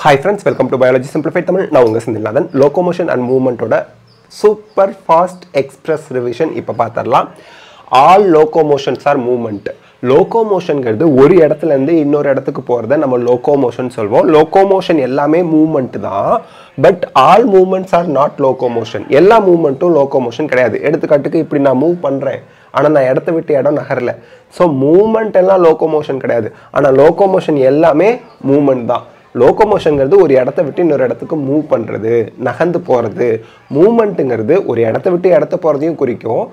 Hi friends, welcome to Biology Simplified Tamil. நான் உங்க Senthilnathan. Locomotion and movement ஓட super fast express revision இப்ப பார்த்தறலாம். All locomotions are movement. லோகோமோஷன்ங்கிறது ஒரு இடத்துல இருந்து இன்னொரு இடத்துக்கு போறத நம்ம லோகோமோஷன் சொல்வோம். லோகோமோஷன் எல்லாமே மூவ்மெண்ட் தான். But all movements are not locomotion. எல்லா மூவ்மெண்ட்டும் லோகோமோஷன் கிடையாது. எடுத்துக்காட்டுக்கு இப்படி நான் மூவ் பண்றேன், ஆனா நான் இடத்த விட்டு இடம் நகரல. ஸோ மூவ்மெண்ட் எல்லாம் லோகோமோஷன் கிடையாது. ஆனா லோகோமோஷன் எல்லாமே மூவ்மெண்ட் தான். லோகோமோஷன்ங்கிறது ஒரு இடத்த விட்டு இன்னொரு இடத்துக்கு மூவ் பண்ணுறது, நகர்ந்து போகிறது. மூவ்மெண்ட்டுங்கிறது ஒரு இடத்த விட்டு இடத்த போகிறதையும் குறிக்கும்,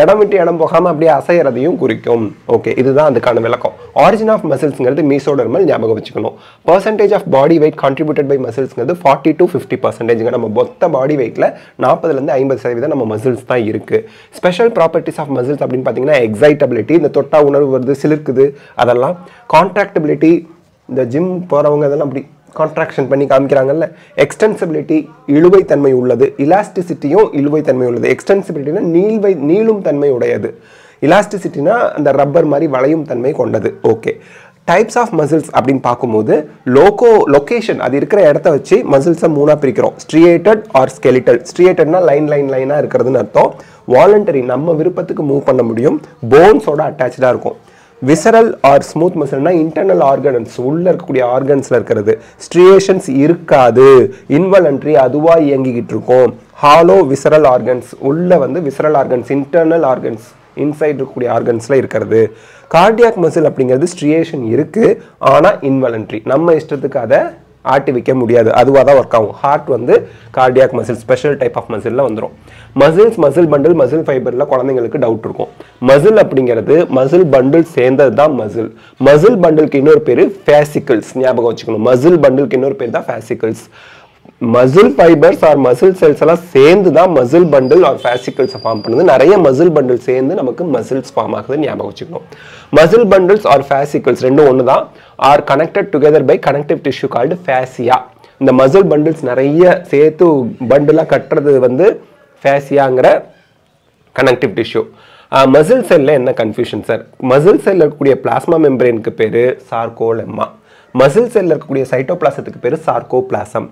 இடம் விட்டு இடம் போகாமல் அப்படியே அசைகிறதையும் குறிக்கும். ஓகே, இதுதான் அதுக்கான விளக்கம். ஆரிஜின் ஆஃப் மசில்ஸ்ங்கிறது மீசோடர்மல் ஞாபகம் வச்சுக்கணும். Percentage of body weight contributed by மசில்ஸ்ங்கிறது 40 to 50%. நம்ம மொத்த பாடி வெயிட்டில் 40% 50% நம்ம மசில்ஸ் தான் இருக்குது. ஸ்பெஷல் ப்ராப்பர்ட்டிஸ் ஆஃப் மசில்ஸ் அப்படின்னு பார்த்தீங்கன்னா எக்ஸைட்டபிலிட்டி, இந்த தொட்டா உணர்வு வருது, சிலிர்க்குது அதெல்லாம். கான்ட்ராக்டபிலிட்டி, இந்த ஜிம் போகிறவங்க அதெல்லாம் அப்படி கான்ட்ராக்ஷன் பண்ணி காமிக்கிறாங்கல்ல. எக்ஸ்டென்சிபிலிட்டி, இழுவைத்தன்மை உள்ளது. இலாஸ்டிசிட்டியும் இழுவைத்தன்மை உள்ளது. எக்ஸ்டென்சிபிலிட்டினா நீளும் தன்மை உடையது. இலாஸ்டிசிட்டினா அந்த ரப்பர் மாதிரி வளையும் தன்மை கொண்டது. ஓகே, டைப்ஸ் ஆஃப் மசில்ஸ் அப்படின்னு பார்க்கும்போது லொகேஷன், அது இருக்கிற இடத்த வச்சு மசில்ஸை மூணாக பிரிக்கிறோம். ஸ்ட்ரியேட்டட் ஆர் ஸ்கெலிட்டல். ஸ்ட்ரியேட்டட்னா லைனாக இருக்கிறதுன்னு அர்த்தம். வாலண்டரி, நம்ம விருப்பத்துக்கு மூவ் பண்ண முடியும். போன்ஸோட அட்டாச்சாக இருக்கும். விசரல் ஆர் ஸ்மூத் மசில்னா இன்டர்னல் ஆர்கன்ஸ், உள்ள இருக்கக்கூடிய ஆர்கன்ஸ்ல இருக்கிறது. ஸ்ட்ரியேஷன்ஸ் இருக்காது, இன்வாலண்டரி, அதுவா இயங்கிக்கிட்டு இருக்கும். ஹாலோ விசரல் ஆர்கன்ஸ், உள்ள visceral organs, internal organs, inside இருக்கக்கூடிய ஆர்கன்ஸ்ல இருக்கிறது. கார்டியாக் மசில் அப்படிங்கிறது ஸ்ட்ரியேஷன் இருக்கு, ஆனா இன்வாலண்டரி, நம்ம இஷ்டத்துக்கு அதை ஆட்டி வைக்க முடியாது, அதுவாக தான் ஒர்க் ஆகும். Heart cardiac muscle, special type of மசிலில் வந்துடும். மசில்ஸ், மசில் பண்டில், மசில் ஃபைபரில் குழந்தைங்களுக்கு டவுட் இருக்கும். மசில் அப்படிங்கிறது மசில் பண்டில் சேர்ந்தது தான் மசில். மசில் பண்டிலுக்கு இன்னொரு பேர் ஃபேசிக்கல்ஸ், ஞாபகம் வச்சுக்கணும். மசில் பண்டிலுக்கு இன்னொரு பேர் தான் fascicles. Muscle fibres or muscle cells எல்லாம் சேர்ந்து தான் muscle bundle or fascicles form பண்ணுது. நிறைய மசில் பண்டில் சேர்ந்து நமக்கு மசில்ஸ் ஃபார்ம் ஆகுது, ஞாபகம் வச்சுக்கணும். மசில் பண்டில்ஸ் ஆர் ஃபேசிக்கல்ஸ் ரெண்டும் ஒன்று தான். Are connected together by connective tissue called fascia. இந்த மசில் பண்டில்ஸ் நிறைய சேர்த்து பண்டிலாக கட்டுறது ஃபேசியாங்கிற கனெக்டிவ் டிஷ்யூ. மசில் செல்ல என்ன கன்ஃபியூஷன் சார்? மசில் செல்ல இருக்கக்கூடிய பிளாஸ்மா மெம்பரேனுக்கு பேரு சார்கோலெம்மா. மசில் செல்ல இருக்கக்கூடிய சைட்டோபிளாசத்துக்கு பேரு சார்கோபிளாசம்.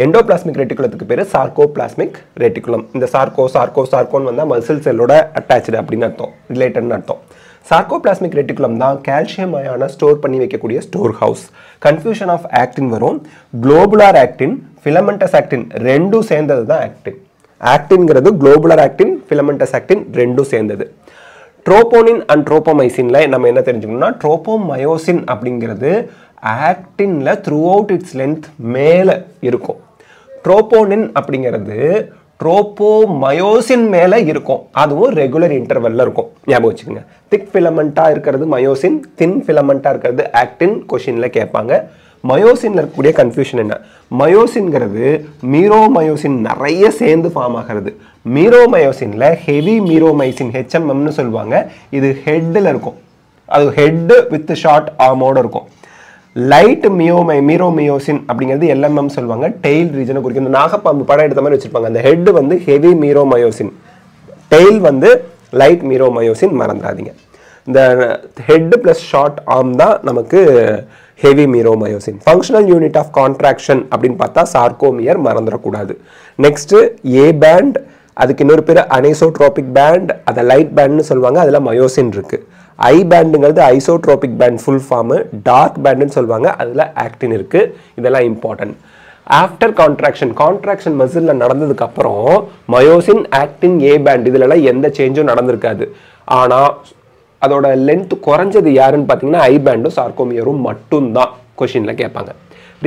எண்டோபிளாஸ்மிக் ரெட்டிகுலத்துக்கு பேரு சார்கோபிளாஸ்மிக் ரெட்டிகுலம். இந்த சார்கோன்னு வந்தால் மசில் செல்லோட அட்டாச்சு அப்படின்னு அர்த்தம், ரிலேட்டட்னு அர்த்தம். சார்கோபிளாஸ்மிக் ரெட்டிகுலம் தான் கால்சியம் அயானை ஸ்டோர் பண்ணி வைக்கக்கூடிய store house. Confusion of actin வரும். குளோபுலார் ஆக்டின், ஃபிலமெண்டஸ் ஆக்டின் ரெண்டும் சேர்ந்தது தான் ஆக்டின். ஆக்டின்ங்கிறது குளோபுலர் ஆக்டின், ஃபிலமெண்டஸ் ஆக்டின் ரெண்டும் சேர்ந்தது. ட்ரோபோனின் அண்ட் ட்ரோபோமைசின்ல நம்ம என்ன தெரிஞ்சுக்கணும்னா, ட்ரோபோமயோசின் அப்படிங்கிறது ஆக்டின்ல த்ரூ அவுட் இட்ஸ் லென்த் மேலே இருக்கும். ட்ரோபோனின் அப்படிங்கிறது ட்ரோபோமயோசின் மேலே இருக்கும், அதுவும் ரெகுலர் இன்டர்வல்ல இருக்கும், ஞாபகம் வச்சுக்கோங்க. திக் ஃபிலமெண்ட்டாக இருக்கிறது மயோசின், தின் ஃபிலமெண்ட்டாக இருக்கிறது ஆக்டின். கொஷினில் கேட்பாங்க. மயோசின்ல இருக்கக்கூடிய கன்ஃபியூஷன் என்ன? மயோசின்ங்கிறது மீரோமயோசின் நிறைய சேர்ந்து ஃபார்ம் ஆகிறது. மீரோமயோசின்ல ஹெவி மீரோமைசின், ஹெச்எம்எம்னு சொல்லுவாங்க. இது ஹெட்டில் இருக்கும், அது ஹெட் வித் ஷார்ட் ஆர்மோட இருக்கும். லைட் மீரோமயோசின் அப்படிங்கிறது எல்எம்எம் சொல்லுவாங்க, டெய்ல் ரீஜனை குறிக்கும். இந்த நாகப்பாம்பு படம் எடுத்த மாதிரி வச்சிருப்பாங்க. அந்த head heavy meromyosin, tail light meromyosin, மறந்துடாதீங்க. இந்த ஹெட் பிளஸ் ஷார்ட் ஆர்ம் தான் நமக்கு heavy meromyosin. Functional unit of contraction அப்படின்னு பார்த்தா சார்கோமியர், மறந்துடக்கூடாது. நெக்ஸ்ட் ஏ பேண்ட், அதுக்கு இன்னொரு பேர் அனைசோட்ரோபிக் பேண்ட், அதை லைட் பேண்ட்னு சொல்லுவாங்க, அதில் மயோசின் இருக்கு. ஐ பேண்டுங்கிறது isotropic band full form. Dark பேண்டுன்னு சொல்லுவாங்க, அதில் ஆக்டின் இருக்கு. இதெல்லாம் இம்பார்ட்டன்ட். ஆஃப்டர் கான்ட்ராக்ஷன் மசிலில் நடந்ததுக்கு அப்புறம் மயோசின், ஆக்டின், ஏ பேண்ட் இதுலலாம் எந்த சேஞ்சும் நடந்திருக்காது. ஆனால் அதோட லென்த் குறைஞ்சது யாருன்னு பார்த்தீங்கன்னா ஐ பேண்டும் சார்கோமியரும் மட்டும்தான். கொஷினில் கேட்பாங்க.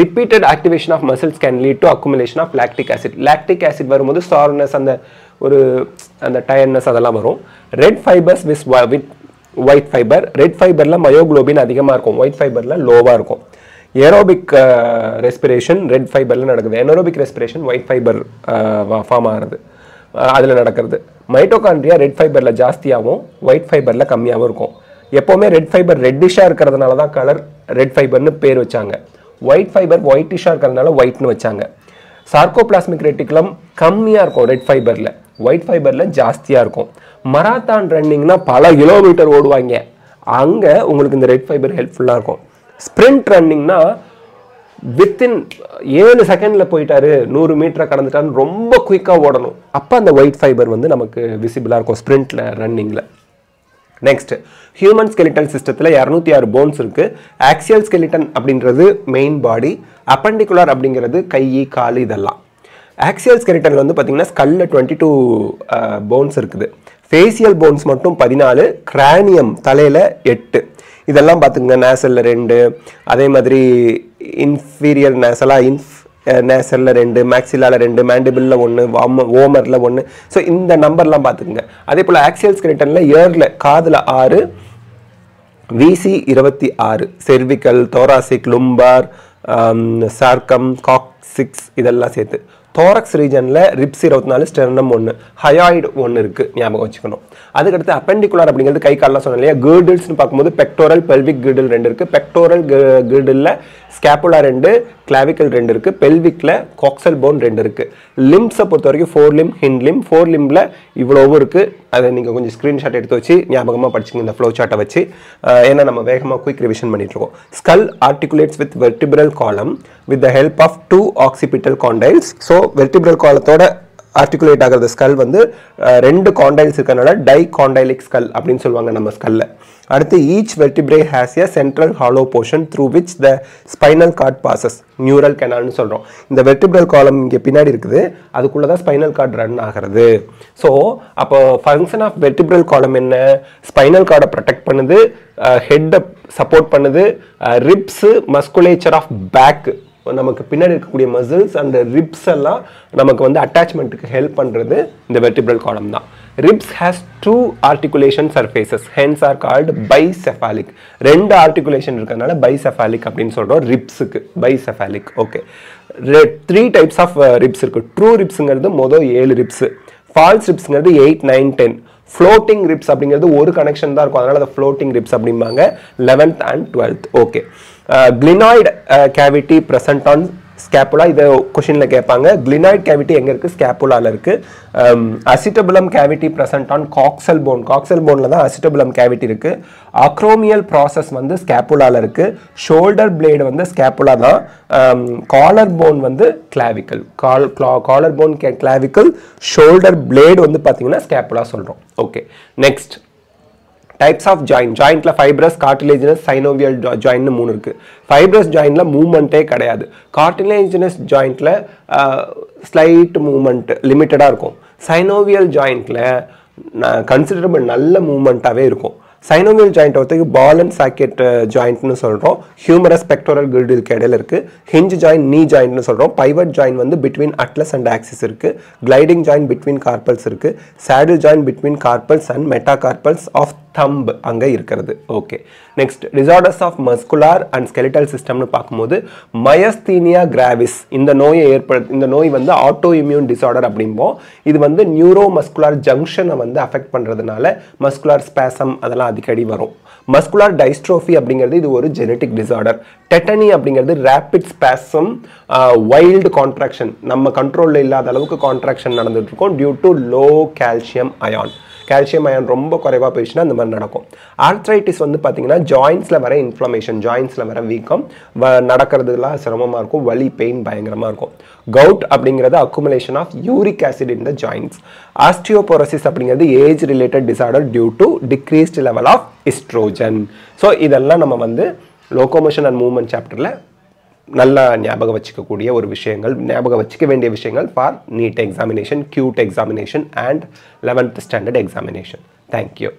Repeated activation of muscles can lead to accumulation of lactic acid. Lactic acid வரும்போது சார்னஸ், அந்த டயர்னஸ் அதெல்லாம் வரும். Red fibres with white fibre. Red ஃபைபரில் மயோகுளோபின் அதிகமாக இருக்கும், ஒயிட் ஃபைபரில் லோவாக இருக்கும். ஏரோபிக் ரெஸ்பிரேஷன் ரெட் ஃபைபரில் நடக்குது. ஏனோரோபிக் ரெஸ்பிரேஷன் ஒயிட் ஃபைபர் ஃபார்ம் ஆகிறது, அதில் நடக்கிறது. மைட்டோகாண்ட்ரியா ரெட் ஃபைபரில் ஜாஸ்தியாகவும் ஒயிட் ஃபைபரில் கம்மியாகவும் இருக்கும். எப்போவுமே ரெட் ஃபைபர் ரெட்டிஷாக இருக்கிறதுனால தான் கலர் ரெட் ஃபைபர்னு பேர் வச்சாங்க. ஒயிட் ஃபைபர் ஒயிட்டிஷாக இருக்கிறதுனால ஒயிட்னு வச்சாங்க. சார்கோபிளாஸ்மிக் ரெட்டிகுலம் கம்மியாக இருக்கும் ரெட் ஃபைபரில், ஒயிட் ஃபைபரில் ஜாஸ்தியாக இருக்கும். மராத்தான் ரன்னிங்னா பல கிலோமீட்டர் ஓடுவாங்க, அங்கே உங்களுக்கு இந்த ரெட் ஃபைபர் ஹெல்ப்ஃபுல்லாக இருக்கும். ஸ்ப்ரிண்ட் ரன்னிங்னா வித்தின் 7 செகண்டில் போயிட்டாரு, 100 மீட்டரை கடந்துட்டாருன்னு ரொம்ப குயிக்காக ஓடணும். அப்போ அந்த ஒயிட் ஃபைபர் வந்து நமக்கு விசிபிளாக இருக்கும் ஸ்ப்ரிண்ட்டில், ரன்னிங்கில். நெக்ஸ்ட், ஹியூமன் ஸ்கெலிட்டன் சிஸ்டத்தில் 206 போன்ஸ் இருக்குது. ஆக்சியல் ஸ்கெலிட்டன் அப்படின்றது மெயின் பாடி, அப்பெண்டிகுலர் அப்படிங்கிறது கை, கால் இதெல்லாம். ஆக்சியல் ஸ்கெலிட்டனில் வந்து பார்த்தீங்கன்னா ஸ்கல்ல 22 போன்ஸ் இருக்குது. ஃபேசியல் போன்ஸ் மட்டும் 14, கிரானியம் தலையில் 8. இதெல்லாம் பார்த்துங்க, நேசலில் 2, அதே மாதிரி இன்ஃபீரியர் நேசலாக நேசலில் 2, மேக்ஸிலாவில் 2, மேண்டிபிளில் 1, ஓமரில் 1. ஸோ இந்த நம்பர்லாம் பார்த்துக்குங்க. அதே போல் ஆக்சியல் ஸ்கெலிட்டனில் இயரில் காதில் 6, விசி 26, செர்விக்கல், தோராசிக், லும்பார், சார்க்கம், காக்சிக்ஸ் இதெல்லாம் சேர்த்து. தோரக்ஸ் ரீஜனில் ரிப்ஸ் 24, ஸ்டெர்னம் 1, ஹயாய்டு 1 இருக்குது, ஞாபகம் வச்சுக்கணும். அதுக்கடுத்து அப்பெண்டிகுலர் அப்படிங்கிறது கை கால்லாம் சொன்னேன் இல்லையா. கிர்டில்ஸ்னு பார்க்கும்போது பெக்டோரல், பெல்விக் கிர்டில் 2 இருக்குது. பெக்டோரல் கிர்டிலில் ஸ்கேப்புலா 2, கிளாவிக்கல் 2 இருக்குது. பெல்விக்கில் காக்சல் போன் 2 இருக்குது. லிம்ஸை பொறுத்த வரைக்கும் 4 லிம், ஹிண்ட் லிம். 4 லிம்பில் இவ்வளோவும் இருக்குது. அதை நீங்கள் கொஞ்சம் ஸ்க்ரீன்ஷாட் எடுத்து வச்சு ஞாபகமாக படிச்சுங்க இந்த ஃப்ளோ சார்ட்டை வச்சு. ஏன்னா நம்ம வேகமாக குயிக் ரிவிஷன் பண்ணிட்டுருக்கோம். Skull articulates with vertebral column with the help of 2 occipital condyles. So vertebral காலத்தோட ஆர்டிகுலேட் ஆகிறது ஸ்கல் வந்து 2 காண்டைல்ஸ் இருக்கனால டை காண்டைலிக் ஸ்கல் அப்படின்னு சொல்லுவாங்க நம்ம ஸ்கல்ல. அடுத்து each vertebrae has a central hollow portion through which the spinal cord passes, neural கெனால்னு சொல்கிறோம். இந்த வெர்டிபிரல் காலம் இங்கே பின்னாடி இருக்குது, அதுக்குள்ளே தான் ஸ்பைனல் கார்டு ரன் ஆகிறது. ஸோ அப்போ ஃபங்க்ஷன் ஆஃப் வெர்டிபிரல் காலம் என்ன? ஸ்பைனல் கார்டை ப்ரொடெக்ட் பண்ணுது, ஹெட்டை சப்போர்ட் பண்ணுது, ரிப்ஸு, மஸ்குலேச்சர் ஆஃப் பேக், நமக்கு பின்னாடி இருக்கக்கூடிய மசில்ஸ் அண்ட் ரிப்ஸ் எல்லாம் நமக்கு வந்து அட்டாச்மெண்ட்டுக்கு ஹெல்ப் பண்ணுறது இந்த வெர்டிபிரல் காலம் தான். Ribs has 2 articulation surfaces, hence are called bicephalic. 2 articulation இருக்கனால bicephalic அப்படின்னு சொல்கிறோம் ரிப்ஸுக்கு, bicephalic. Okay, 3 types of ribs இருக்குது. ட்ரூ ரிப்ஸுங்கிறது மொதல் 7 ரிப்ஸு, ஃபால்ஸ் ரிப்ஸுங்கிறது 8, 9, 10. ஃப்ளோட்டிங் ரிப்ஸ் அப்படிங்கிறது ஒரு கனெக்ஷன் தான் இருக்கும், அதனால அதை ஃப்ளோட்டிங் ரிப்ஸ் அப்படிம்பாங்க. 11th and 12th. Okay, glenoid cavity present on scapula, இதை கொஷினில் கேட்பாங்க. கிளினாய்டு கேவிட்டி எங்கே இருக்குது? ஸ்கேப்புலாவில் இருக்குது. Acetabulum cavity present on coxal bone, coxal போனில் தான் அசிட்டபுலம் கேவிட்டி இருக்குது. அக்ரோமியல் ப்ராசஸ் வந்து ஸ்கேப்புலாவில் இருக்குது. ஷோல்டர் பிளேடு வந்து ஸ்கேப்புலா தான். காலர் போன் வந்து clavicle, collar bone clavicle, shoulder blade வந்து பார்த்தீங்கன்னா ஸ்கேப்புலா சொல்கிறோம். Okay, next types of joint. ஜாயிண்ட்ல ஃபைப்ரஸ், கார்டிலேஜினஸ், சைனோவியல் ஜாயின்ட்னு 3 இருக்குது. ஃபைப்ரஸ் ஜாயிண்ட்ல மூவ்மெண்ட்டே கிடையாது. கார்டிலேஜினஸ் ஜாயிண்ட்ல ஸ்லைட் மூவ்மெண்ட் லிமிட்டடாக இருக்கும். சைனோவியல் ஜாயிண்ட்ல கன்சிடரபிள் நல்ல மூவ்மெண்ட்டாகவே இருக்கும். சைனோவியல் ஜாயிண்ட் ஒருத்தருக்கு பால் அண்ட் சாக்கெட் ஜாயிண்ட்னு சொல்கிறோம். ஹியூமரஸ் பெக்டோரல் கிரிடிலுக்கு இடையில இருக்குது. ஹிஞ்ச் ஜாயிண்ட் நீ ஜாயிண்ட்னு சொல்கிறோம். பைவட் ஜாயிண்ட் வந்து பிட்வீன் அட்லஸ் அண்ட் ஆக்சிஸ் இருக்குது. கிளைடிங் ஜாயிண்ட் பிட்வீன் கார்பல்ஸ் இருக்குது. Saddle joint between carpals and metacarpals of thumb அங்கே இருக்கிறது. Okay, next disorders of muscular and skeletal சிஸ்டம்னு பார்க்கும்போது மயஸ்தீனியா கிராவிஸ் இந்த நோய் வந்து ஆட்டோ இம்யூன் டிசார்டர் அப்படிம்போம். இது வந்து நியூரோ மஸ்குலார் ஜங்ஷனை வந்து அஃபெக்ட் பண்ணுறதுனால மஸ்குலார் ஸ்பேசம் அதெல்லாம் அடிக்கடி வரும். மஸ்குலார் டைஸ்ட்ரோஃபி அப்படிங்கிறது இது ஒரு ஜெனட்டிக் டிசார்டர். டெட்டனி அப்படிங்கிறது ரேபிட் ஸ்பேசம், வைல்டு கான்ட்ராக்ஷன், நம்ம கண்ட்ரோலில் இல்லாத அளவுக்கு கான்ட்ராக்ஷன் நடந்துட்டு இருக்கும் due to low calcium ion. Calcium ion ரொம்ப குறைவாக போயிடுச்சுன்னா இந்த மாதிரி நடக்கும். ஆர்த்ரைட்டிஸ் வந்து பார்த்தீங்கன்னா ஜாயின்ஸில் வர இன்ஃப்ளமேஷன், ஜாயின்ஸில் வர வீக்கம், நடக்கிறதுலாம் சிரமமாக இருக்கும், வலி பெயின் பயங்கரமாக இருக்கும். கவுட் அப்படிங்கிறது accumulation of uric acid in the joints. Osteoporosis அப்படிங்கிறது age related disorder due to decreased level of oestrogen. So இதெல்லாம் நம்ம வந்து லோகோமோஷன் அண்ட் மூவ்மெண்ட் சாப்டரில் நல்லா ஞாபகம் வச்சுக்கக்கூடிய ஒரு விஷயங்கள், ஞாபகம் வச்சுக்க வேண்டிய விஷயங்கள் for NEET examination, CUET examination and 11th standard examination. Thank you.